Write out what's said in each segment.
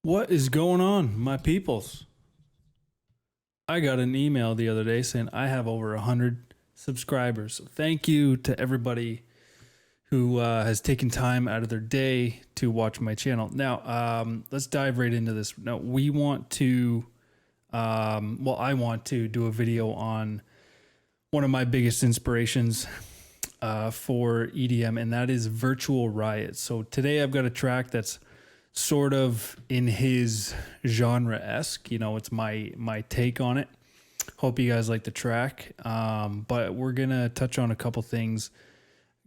What is going on, my peoples? I got an email the other day saying I have over 100 subscribers. So thank you to everybody who has taken time out of their day to watch my channel. Now, let's dive right into this. Now, we want to, I want to do a video on one of my biggest inspirations for EDM, and that is Virtual Riot. So today I've got a track that's sort of in his genre-esque. You know, it's my take on it. Hope you guys like the track. But we're gonna touch on a couple things,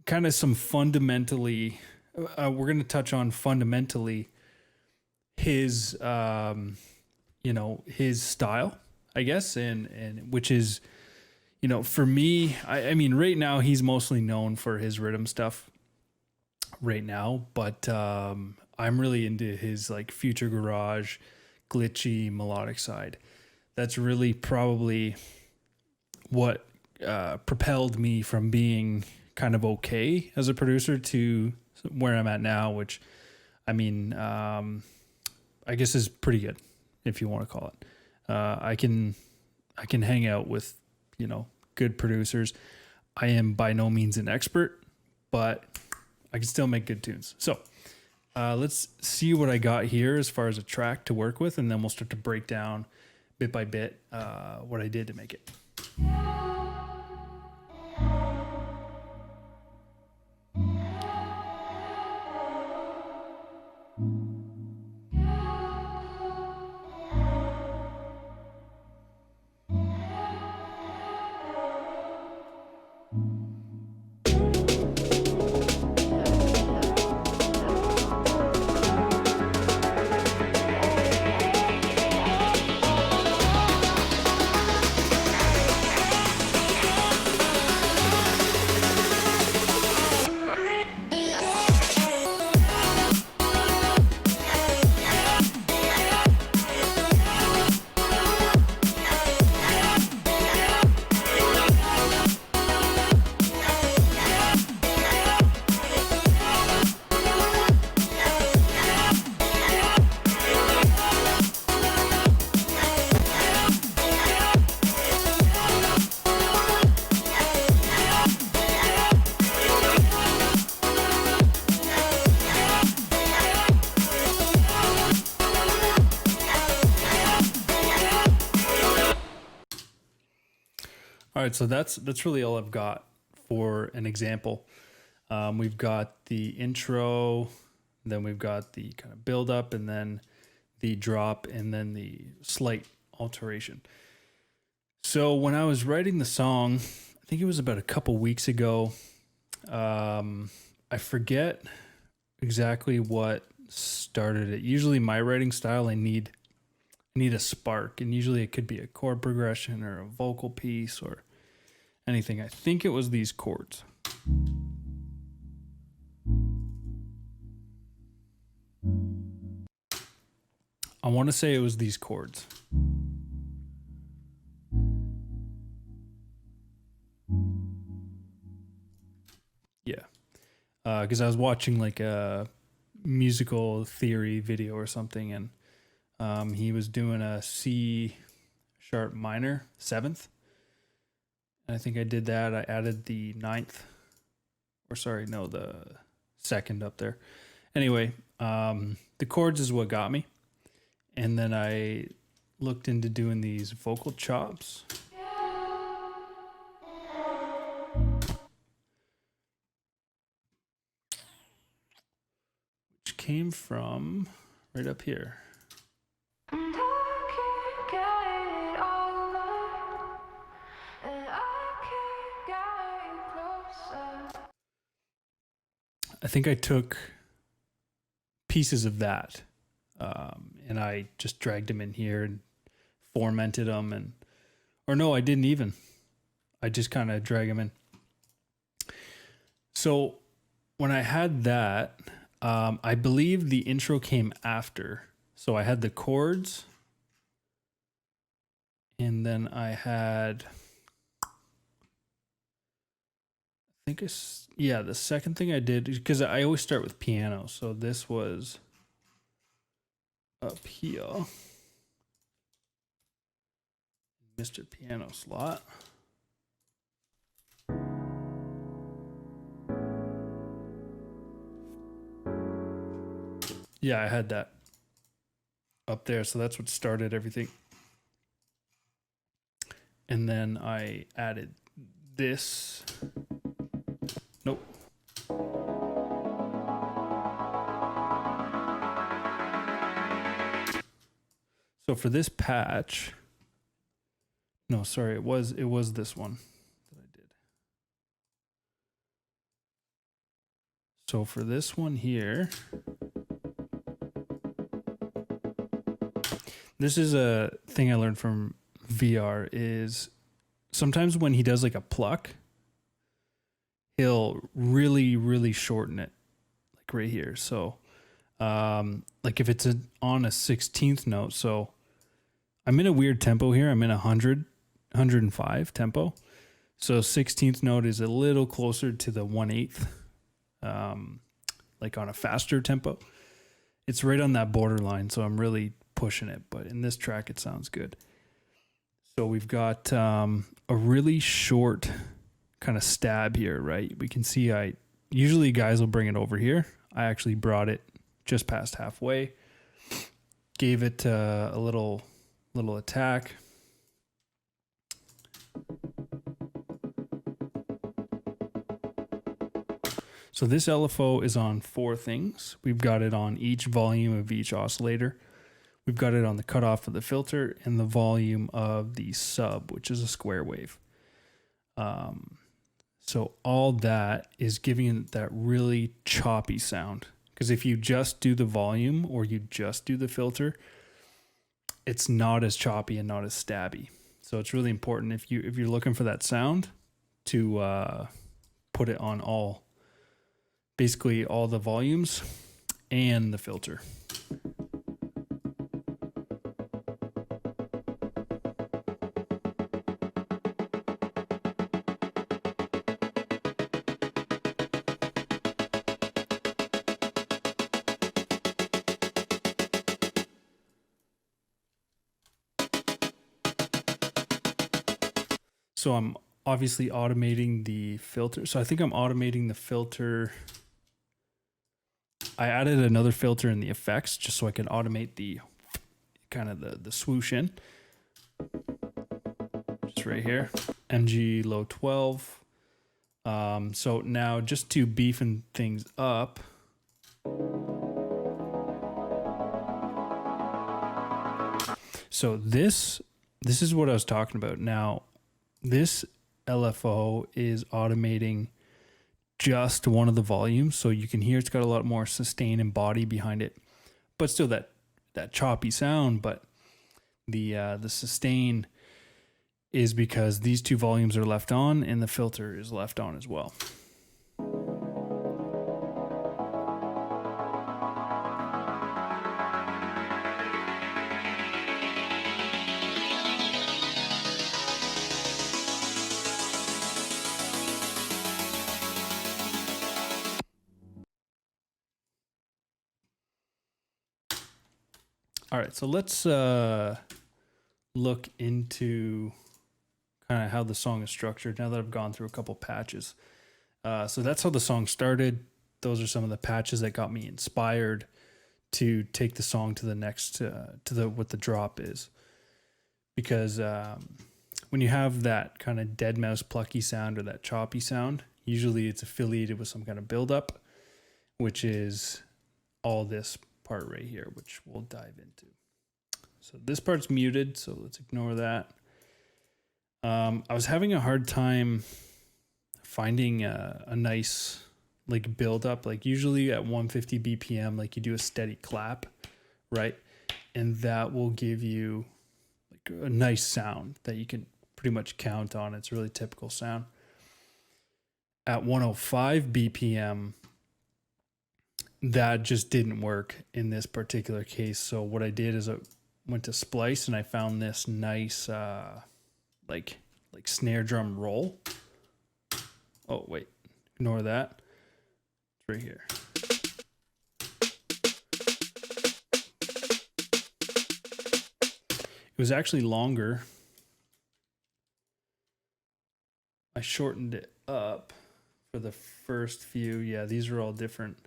kind of some fundamentally. We're gonna touch on fundamentally his, his style, I guess, and which is, for me, I mean, right now he's mostly known for his rhythm stuff. Right now, but I'm really into his like future garage, glitchy melodic side. That's really probably what propelled me from being kind of okay as a producer to where I'm at now, which I mean, I guess is pretty good, if you want to call it. I can hang out with, good producers. I am by no means an expert, but I can still make good tunes. So let's see what I got here as far as a track to work with, and then we'll start to break down bit by bit what I did to make it. All right, so that's really all I've got for an example. We've got the intro, then we've got the kind of build up, and then the drop, and then the slight alteration. So when I was writing the song, I think it was about a couple weeks ago. I forget exactly what started it. Usually my writing style, I need a spark, and usually it could be a chord progression or a vocal piece or anything. I think it was these chords. I want to say it was these chords. Yeah. Because I was watching like a musical theory video or something, and he was doing a C sharp minor 7th. And I think I did that. I added the 9th, or sorry, no, the 2nd up there. Anyway, the chords is what got me. And then I looked into doing these vocal chops. Which came from right up here. I think I took pieces of that and I just dragged them in here and formatted them, or no, I didn't even. I just kind of drag them in. So when I had that, I believe the intro came after. So I had the chords, and then I had, the second thing I did, because I always start with piano. So this was up here. Mr. Piano slot. Yeah, I had that up there, so that's what started everything. And then I added this. Nope. So for this patch, no, sorry, it was this one that I did. So for this one here, this is a thing I learned from VR is sometimes when he does like a pluck, he'll really shorten it, like right here. So like if it's on a 16th note, so I'm in a weird tempo here. I'm in 105 tempo. So 16th note is a little closer to the 1/8, like on a faster tempo. It's right on that borderline, so I'm really pushing it. But in this track, it sounds good. So we've got a really short kind of stab here, right? We can see usually guys will bring it over here. I actually brought it just past halfway, gave it a little attack. So this LFO is on 4 things. We've got it on each volume of each oscillator. We've got it on the cutoff of the filter and the volume of the sub, which is a square wave. So all that is giving it that really choppy sound. Because if you just do the volume or you just do the filter, it's not as choppy and not as stabby. So it's really important if you're looking for that sound to put it on basically all the volumes and the filter. So I'm obviously automating the filter. So I think I'm automating the filter. I added another filter in the effects just so I can automate the kind of the swoosh in. Just right here, MG low 12. So now just to beefing things up. So this is what I was talking about. Now, this LFO is automating just one of the volumes, so you can hear it's got a lot more sustain and body behind it, but still that choppy sound. But the sustain is because these 2 volumes are left on and the filter is left on as well. All right, so let's look into kind of how the song is structured now that I've gone through a couple patches. So that's how the song started. Those are some of the patches that got me inspired to take the song to the next, what the drop is. Because when you have that kind of dead mouse plucky sound or that choppy sound, usually it's affiliated with some kind of buildup, which is all this part right here, which we'll dive into. So this part's muted, so let's ignore that. I was having a hard time finding a nice like build up. Like usually at 150 BPM, like you do a steady clap, right? And that will give you like a nice sound that you can pretty much count on. It's a really typical sound. At 105 BPM, that just didn't work in this particular case. So what I did is I went to Splice and I found this nice like snare drum roll. Oh wait, ignore that. It's right here. was actually longer. I shortened it up for the first few. Yeah, these are all different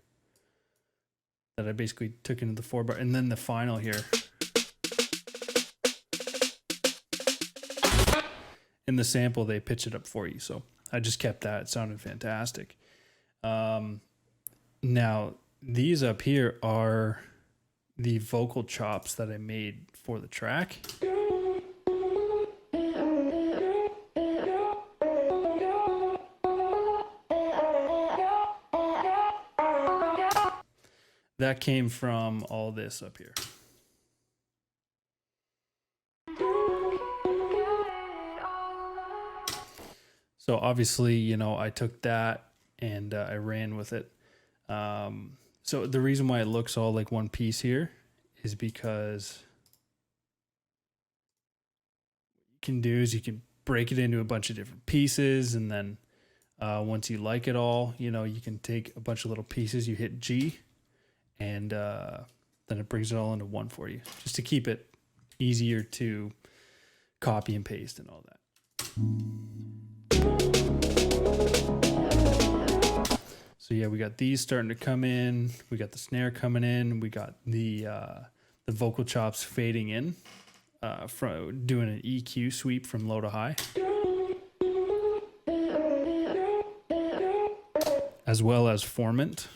that I basically took into the 4-bar. And then the final here. In the sample, they pitch it up for you. So I just kept that. It sounded fantastic. Now, these up here are the vocal chops that I made for the track. That came from all this up here. So obviously, you know, I took that and I ran with it. So the reason why it looks all like one piece here is because what you can do is you can break it into a bunch of different pieces, and then once you like it all, you know, you can take a bunch of little pieces, you hit G, and then it brings it all into one for you, just to keep it easier to copy and paste and all that. So yeah, we got these starting to come in. We got the snare coming in. We got the vocal chops fading in, from doing an EQ sweep from low to high, as well as formant.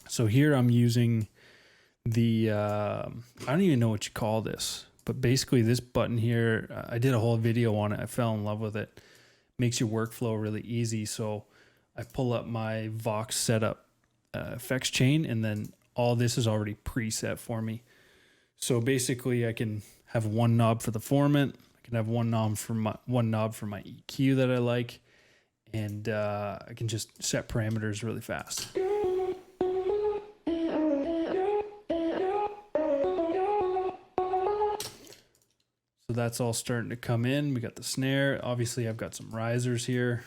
So here I'm using the I don't even know what you call this, but basically this button here, I did a whole video on it. I fell in love with it. Makes your workflow really easy. So I pull up my Vox setup effects chain, and then all this is already preset for me. So basically I can have one knob for the formant. I can have one knob for my EQ that I like, and I can just set parameters really fast. So that's all starting to come in. We got the snare. Obviously I've got some risers here.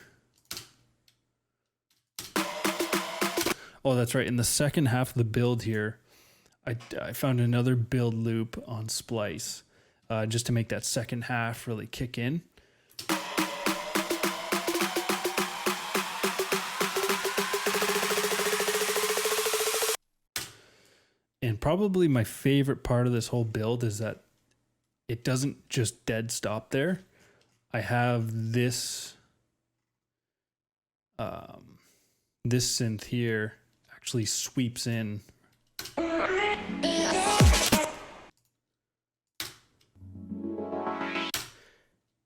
Oh, that's right. In the second half of the build here, I found another build loop on Splice, just to make that second half really kick in. And probably my favorite part of this whole build is that it doesn't just dead stop there. I have this this synth here actually sweeps in.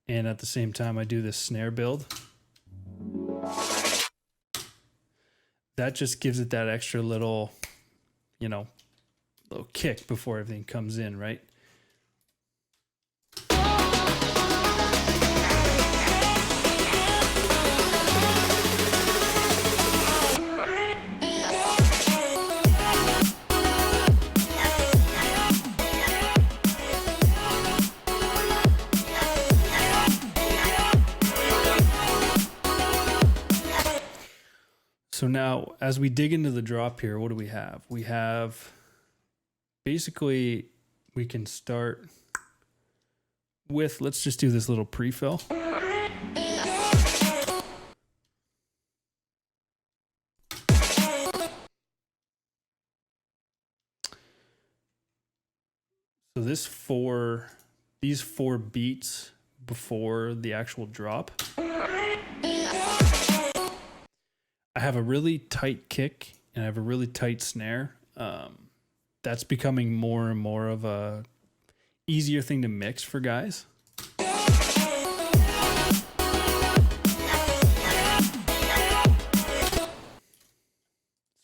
And at the same time I do this snare build. That just gives it that extra little, you know, little kick before everything comes in, right? So now, as we dig into the drop here, what do we have? We have, basically, we can start with, let's just do this little pre-fill. So these four beats before the actual drop, I have a really tight kick and I have a really tight snare. That's becoming more and more of a easier thing to mix for guys. So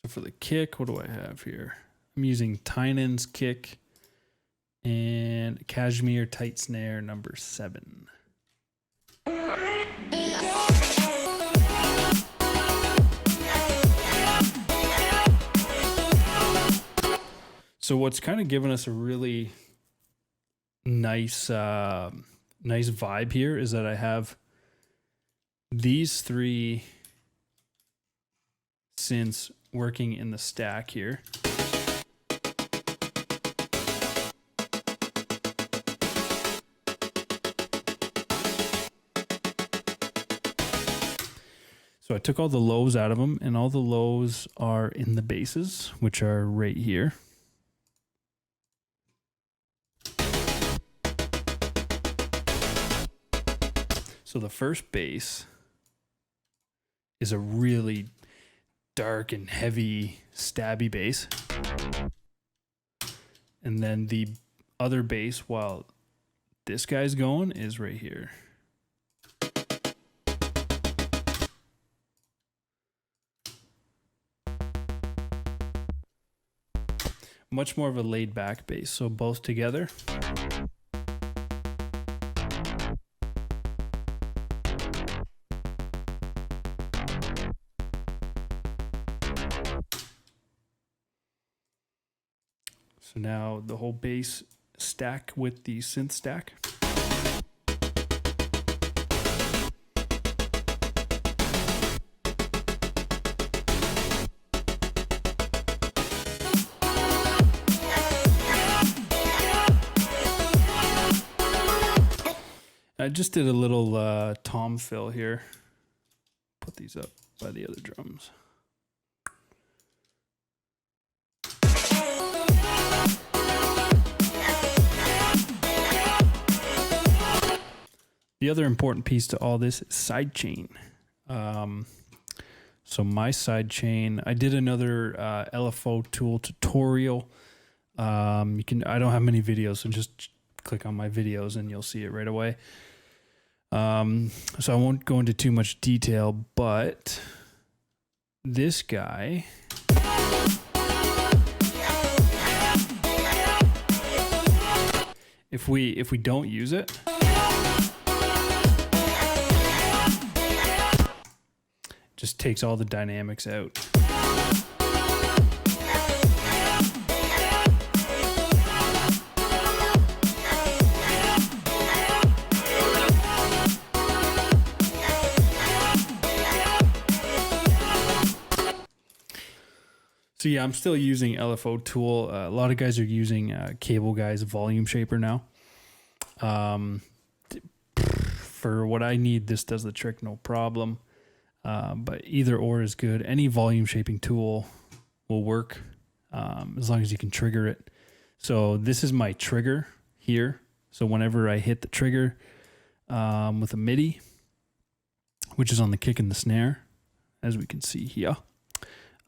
for the kick, what do I have here? I'm using Tynan's kick and Cashmere tight snare number 7. So what's kind of given us a really nice nice vibe here is that I have these 3 synths working in the stack here. So I took all the lows out of them, and all the lows are in the basses, which are right here. So the first bass is a really dark and heavy stabby bass. And then the other bass, while this guy's going, is right here. Much more of a laid back bass. So both together. So now the whole bass stack with the synth stack. I just did a little tom fill here. Put these up by the other drums. The other important piece to all this is sidechain. So my sidechain, I did another LFO tool tutorial. You can. I don't have many videos, so just click on my videos and you'll see it right away. So I won't go into too much detail, but this guy, if we don't use it, just takes all the dynamics out. So yeah, I'm still using LFO tool. A lot of guys are using Cable Guy's volume shaper now. For what I need, this does the trick, no problem. But either or is good. Any volume shaping tool will work as long as you can trigger it. So this is my trigger here. So whenever I hit the trigger with a MIDI, which is on the kick and the snare, as we can see here,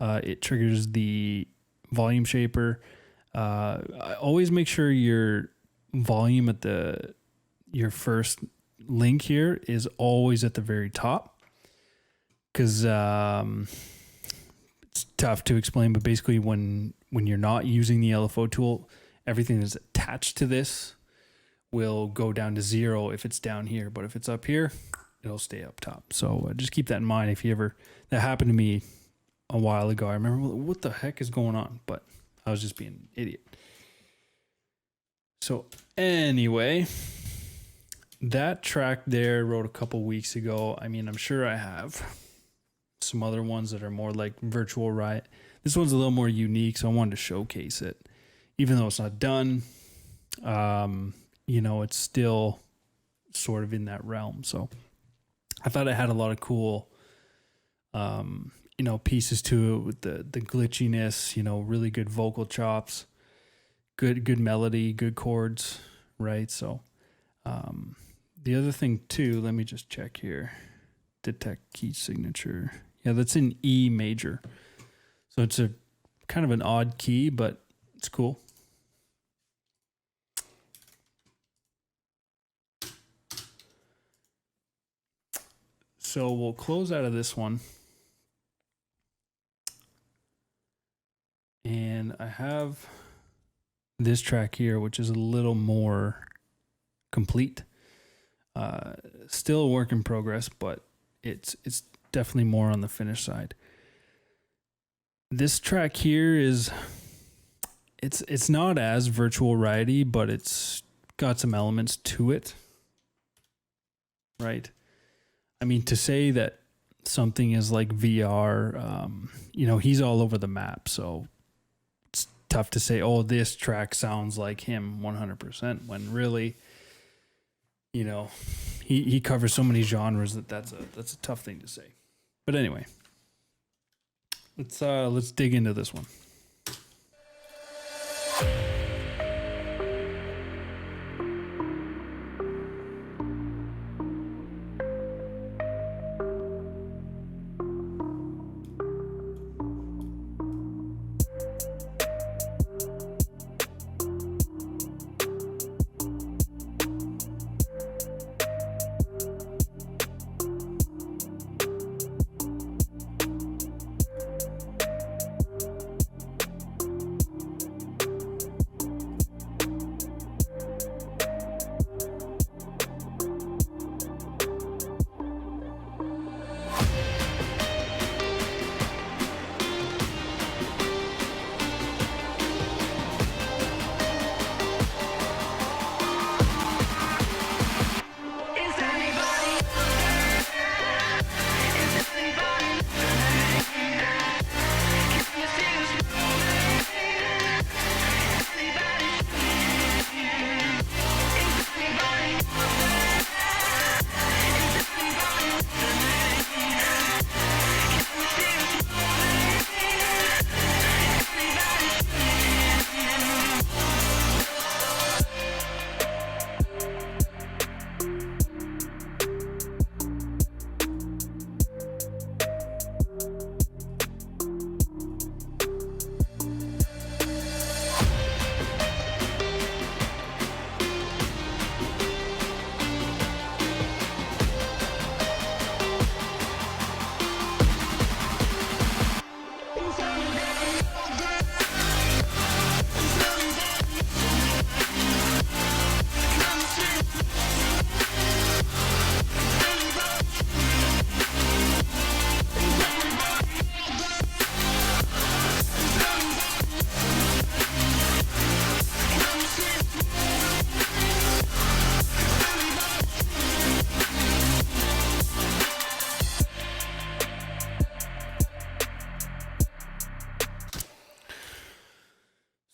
it triggers the volume shaper. I always make sure your volume at your first link here is always at the very top, because it's tough to explain, but basically when you're not using the LFO tool, everything that's attached to this will go down to 0 if it's down here, but if it's up here, it'll stay up top. So just keep that in mind. If you ever, that happened to me a while ago. I remember, what the heck is going on? But I was just being an idiot. So anyway, that track there I wrote a couple weeks ago. I mean, I'm sure I have some other ones that are more like Virtual Riot. This one's a little more unique, so I wanted to showcase it. Even though it's not done, it's still sort of in that realm. So I thought it had a lot of cool pieces to it with the glitchiness, really good vocal chops, good melody, good chords, right? So the other thing too, let me just check here. Detect key signature. Yeah, that's in E major. So it's a kind of an odd key, but it's cool. So we'll close out of this one. And I have this track here, which is a little more complete. Still a work in progress, but it's definitely more on the finished side. This track here is, it's not as Virtual Riot-y, but it's got some elements to it, right? I mean, to say that something is like VR, he's all over the map, so it's tough to say, oh, this track sounds like him 100%, when really, he covers so many genres that's a tough thing to say. But anyway, let's dig into this one.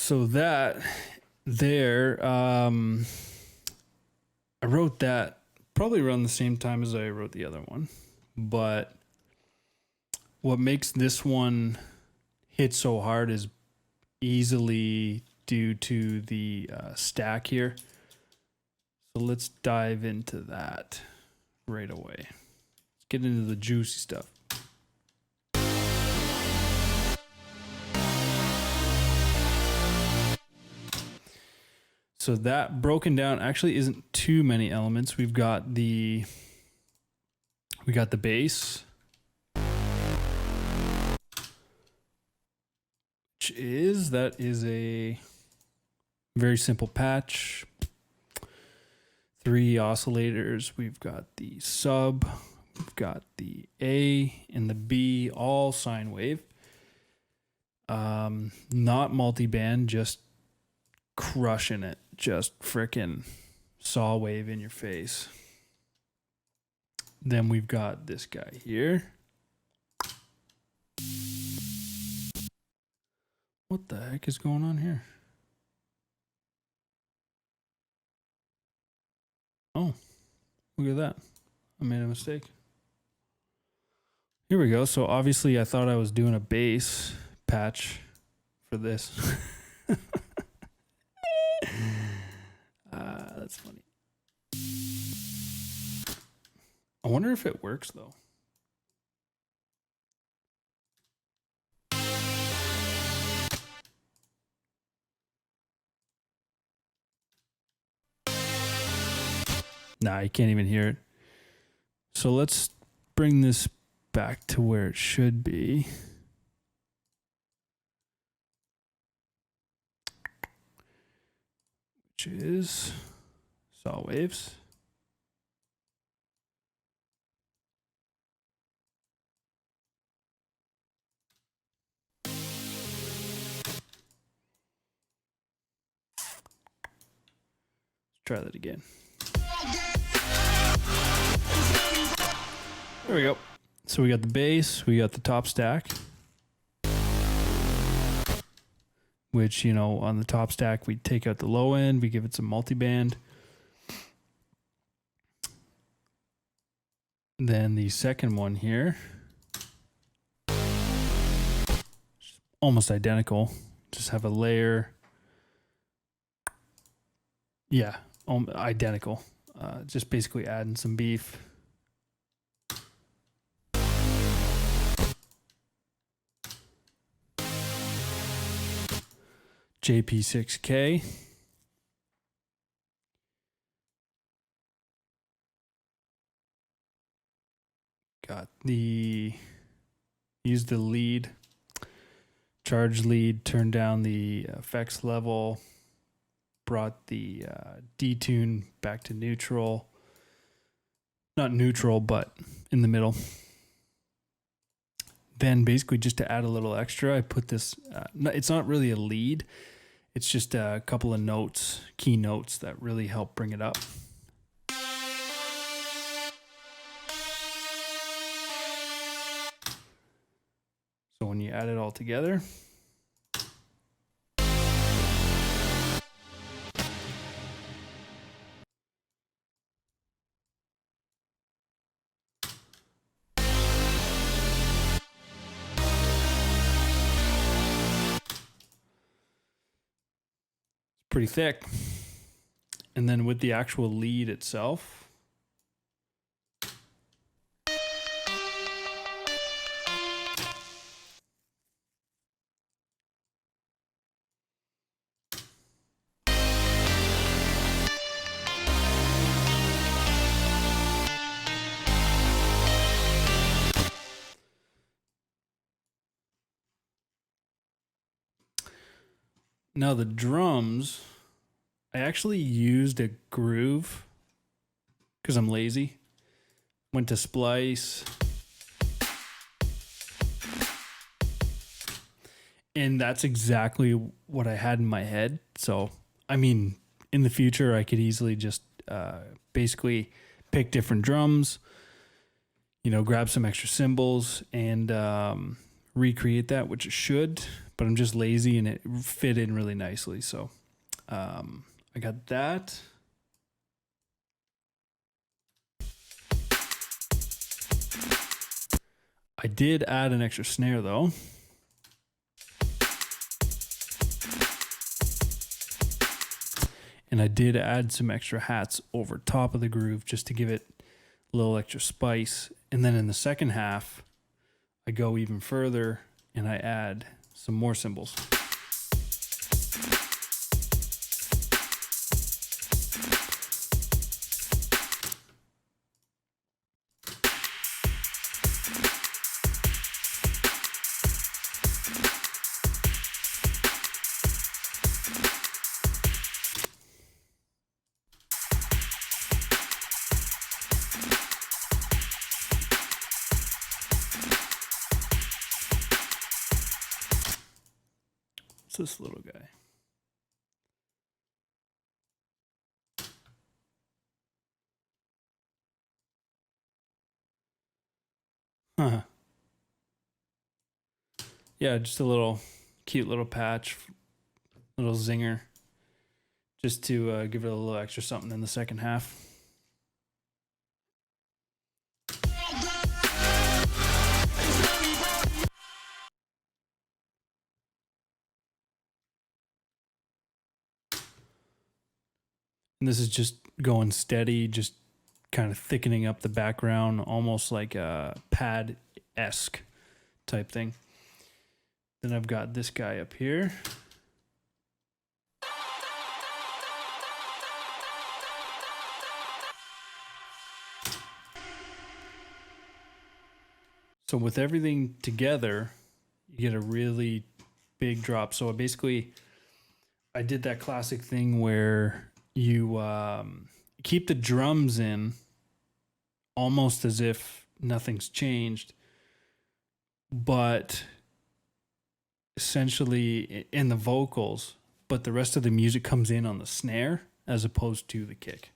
So that there, I wrote that probably around the same time as I wrote the other one. But what makes this one hit so hard is easily due to the stack here. So let's dive into that right away. Let's get into the juicy stuff. So that broken down actually isn't too many elements. We got the bass, which is a very simple patch. 3 oscillators. We've got the sub, we've got the A and the B, all sine wave. Not multi-band, just crushing it. Just frickin' saw wave in your face. Then we've got this guy here. What the heck is going on here? Oh, look at that. I made a mistake. Here we go. So obviously I thought I was doing a bass patch for this. That's funny. I wonder if it works though. Nah, you can't even hear it. So let's bring this back to where it should be. Which is saw waves. Let's try that again. There we go. So we got the bass, we got the top stack, which, you know, on the top stack, we take out the low end, we give it some multiband. Then the second one here, almost identical. Just have a layer. Yeah, identical. Just basically adding some beef. JP6K. Use the lead, charge lead, turn down the effects level, brought the detune back to neutral. Not neutral, but in the middle. Then basically just to add a little extra, I put this, it's not really a lead. It's just a couple of notes, key notes that really help bring it up. So when you add it all together, pretty thick. And then with the actual lead itself, now the drums, I actually used a groove because I'm lazy. Went to splice. And that's exactly what I had in my head. So, I mean, in the future, I could easily just basically pick different drums, you know, grab some extra cymbals and recreate that, which it should. But I'm just lazy and it fit in really nicely. So I got that. I did add an extra snare though. And I did add some extra hats over top of the groove just to give it a little extra spice. And then in the second half, I go even further and I add some more cymbals. This little guy. Huh. Yeah, just a little cute little patch, little zinger, just to give it a little extra something in the second half. And this is just going steady, just kind of thickening up the background, almost like a pad-esque type thing. Then I've got this guy up here. So with everything together, you get a really big drop. So basically, I did that classic thing where you keep the drums in almost as if nothing's changed, but essentially in the vocals, but the rest of the music comes in on the snare as opposed to the kick.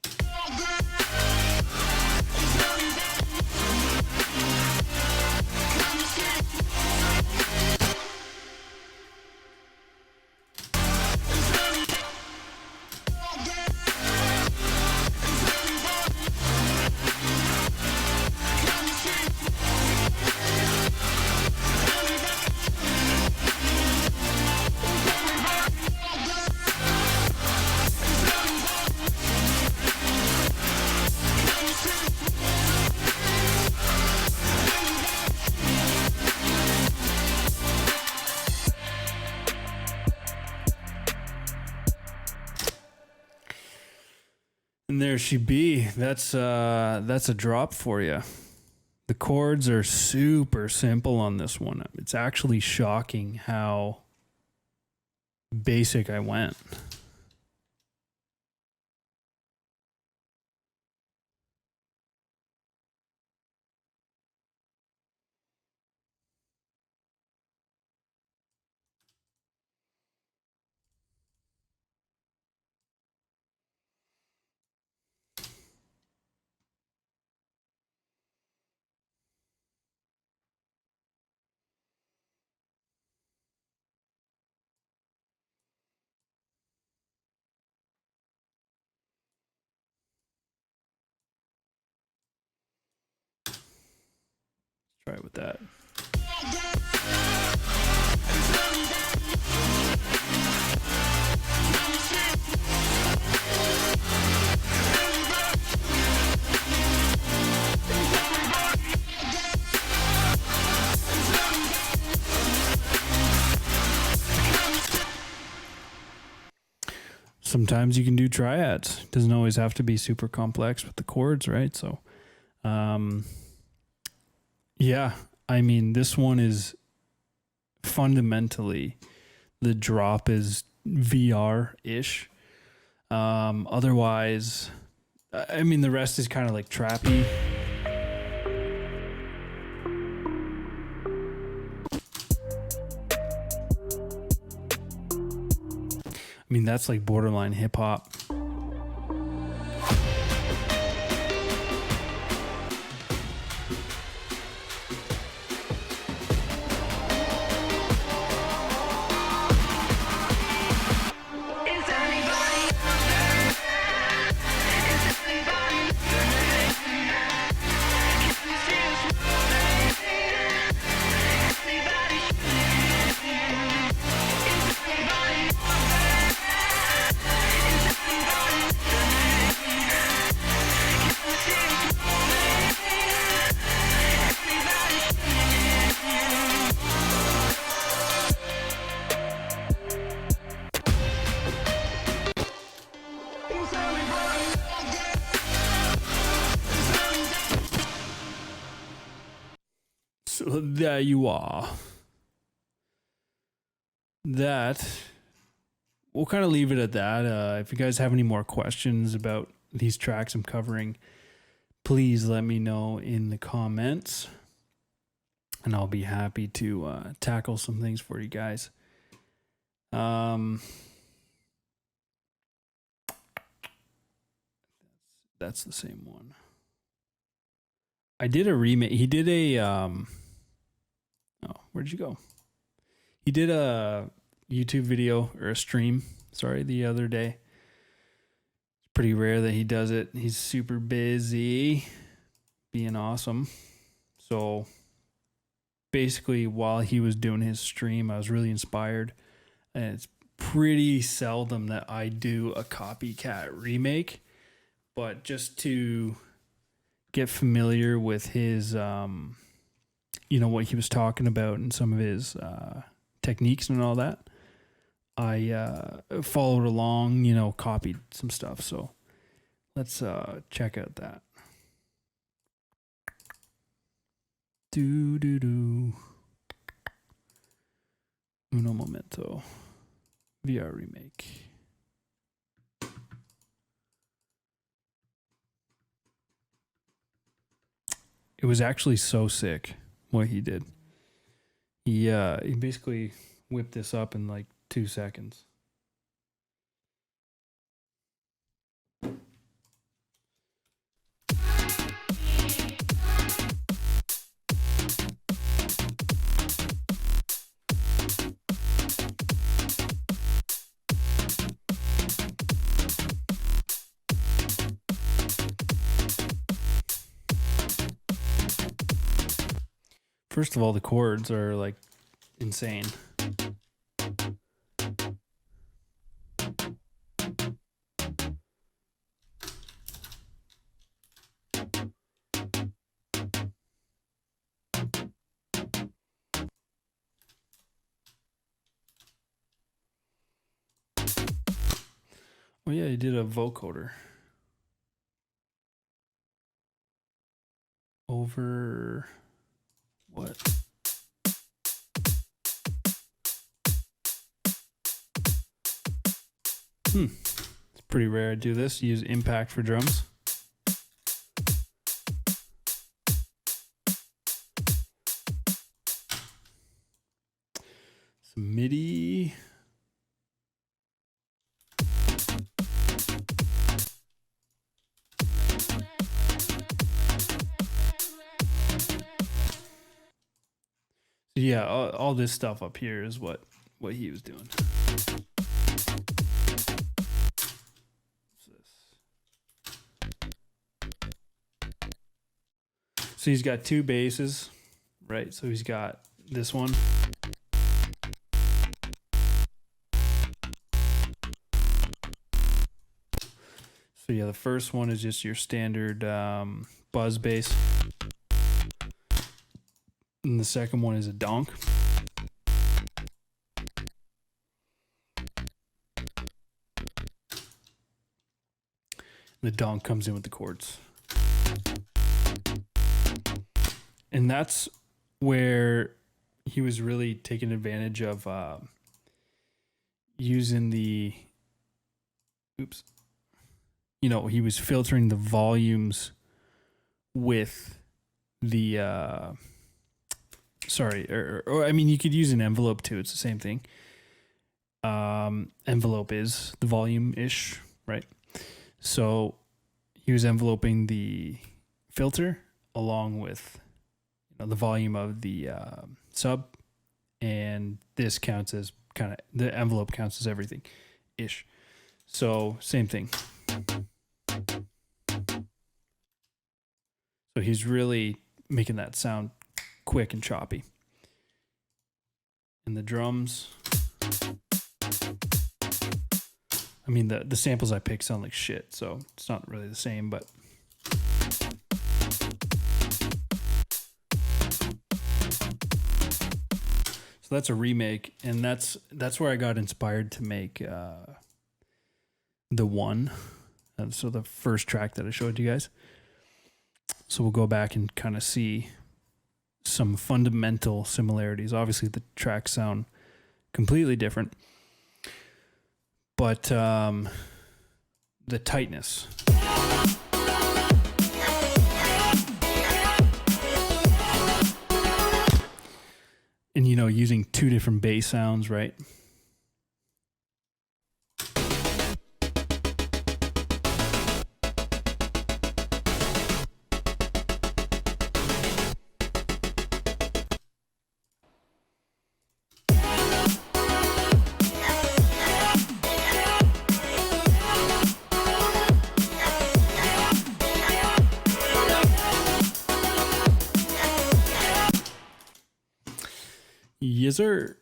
And there she be. That's a drop for you. The chords are super simple on this one. It's actually shocking how basic I went. Try it with that. Sometimes you can do triads. It doesn't always have to be super complex with the chords, right? So, yeah, I mean, this one is fundamentally, the drop is VR-ish. Otherwise, I mean, the rest is kind of like trappy. I mean, that's like borderline hip hop. So there you are. That, we'll kind of leave it at that. If you guys have any more questions about these tracks I'm covering, please let me know in the comments, and I'll be happy to tackle some things for you guys. That's the same one. I did a remake. He did a where'd you go? He did a YouTube video or a stream, the other day. It's pretty rare that he does it. He's super busy being awesome. So basically, while he was doing his stream, I was really inspired. And it's pretty seldom that I do a copycat remake, but just to get familiar with his, what he was talking about and some of his techniques and all that, I followed along, copied some stuff. So let's check out that. Uno momento. VR remake. It was actually so sick what he did. He basically whipped this up in like 2 seconds. First of all, the chords are like insane. Oh yeah, he did a vocoder. over what? It's pretty rare to do this. Use impact for drums. Some MIDI. Yeah, all this stuff up here is what he was doing. So he's got two basses, right? So he's got this one. So yeah, the first one is just your standard buzz bass. And the second one is a donk. The donk comes in with the chords. And that's where he was really taking advantage of using the, you know, he was filtering the volumes with the, or I mean, you could use an envelope too. It's the same thing. Envelope is the volume-ish, right? So he was enveloping the filter along with, you know, the volume of the sub, and this counts as kind of, the envelope counts as everything ish. So same thing. So he's really making that sound quick and choppy. And the drums, I mean, the samples I pick sound like shit, so it's not really the same, but so that's a remake, and that's where I got inspired to make the one. And so the first track that I showed you guys. So we'll go back and kind of see some fundamental similarities. Obviously, the tracks sound completely different, but the tightness. And, you know, using two different bass sounds, right? Yes, sir.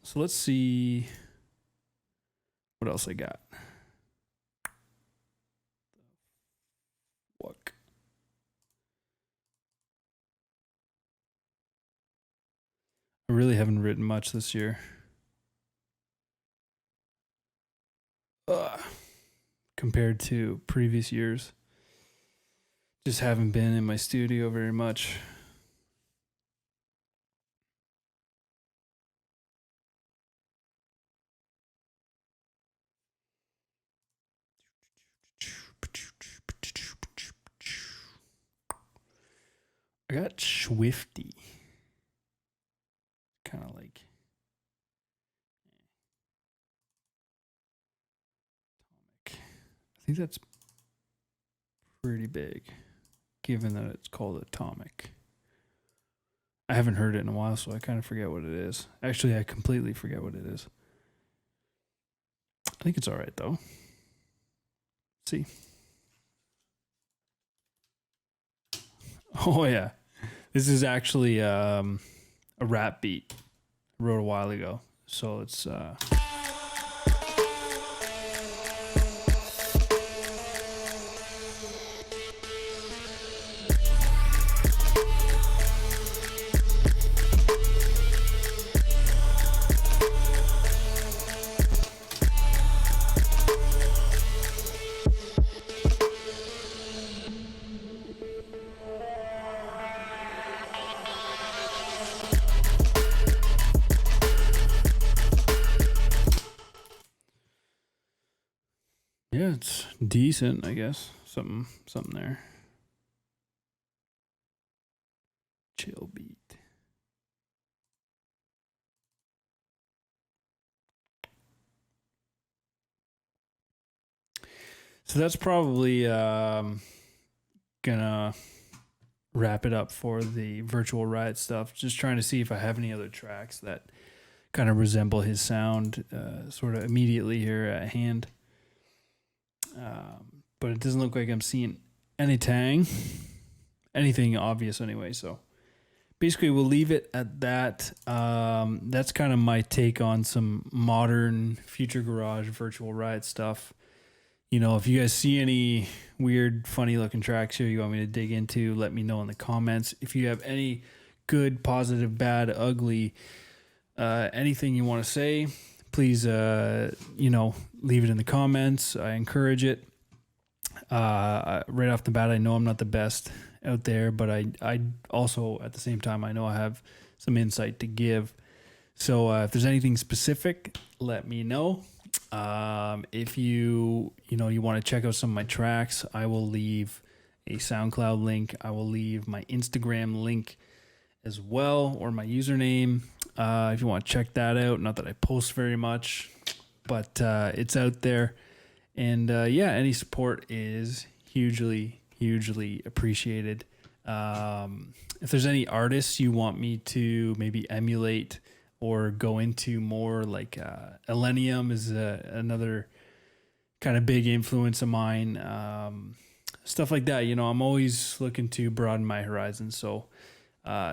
So let's see what else I got. What? I really haven't written much this year. Compared to previous years. Just haven't been in my studio very much. I got Swifty. Kind of like Atomic. I think that's pretty big, given that it's called Atomic. I haven't heard it in a while, so I kind of forget what it is. Actually, I completely forget what it is. I think it's all right, though. Let's see. Oh, yeah. This is actually a rap beat I wrote a while ago. So it's... Yeah, it's decent, I guess. Something there. Chill beat. So that's probably gonna wrap it up for the Virtual Riot stuff. Just trying to see if I have any other tracks that kind of resemble his sound sort of immediately here at hand. But it doesn't look like I'm seeing anything obvious anyway. So basically, we'll leave it at that. That's kind of my take on some modern Future Garage Virtual Riot stuff. You know, if you guys see any weird, funny looking tracks here you want me to dig into, let me know in the comments. If you have any good, positive, bad, ugly, anything you want to say, please, leave it in the comments. I encourage it. Right off the bat, I know I'm not the best out there, but I also, at the same time, I know I have some insight to give. So if there's anything specific, let me know. If you want to check out some of my tracks, I will leave a SoundCloud link. I will leave my Instagram link as well, or my username. If you want to check that out, not that I post very much, but it's out there. And any support is hugely, hugely appreciated. If there's any artists you want me to maybe emulate or go into more, like Elenium is another kind of big influence of mine. Stuff like that. You know, I'm always looking to broaden my horizons. So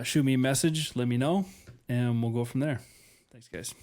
shoot me a message, let me know, and we'll go from there. Thanks, guys.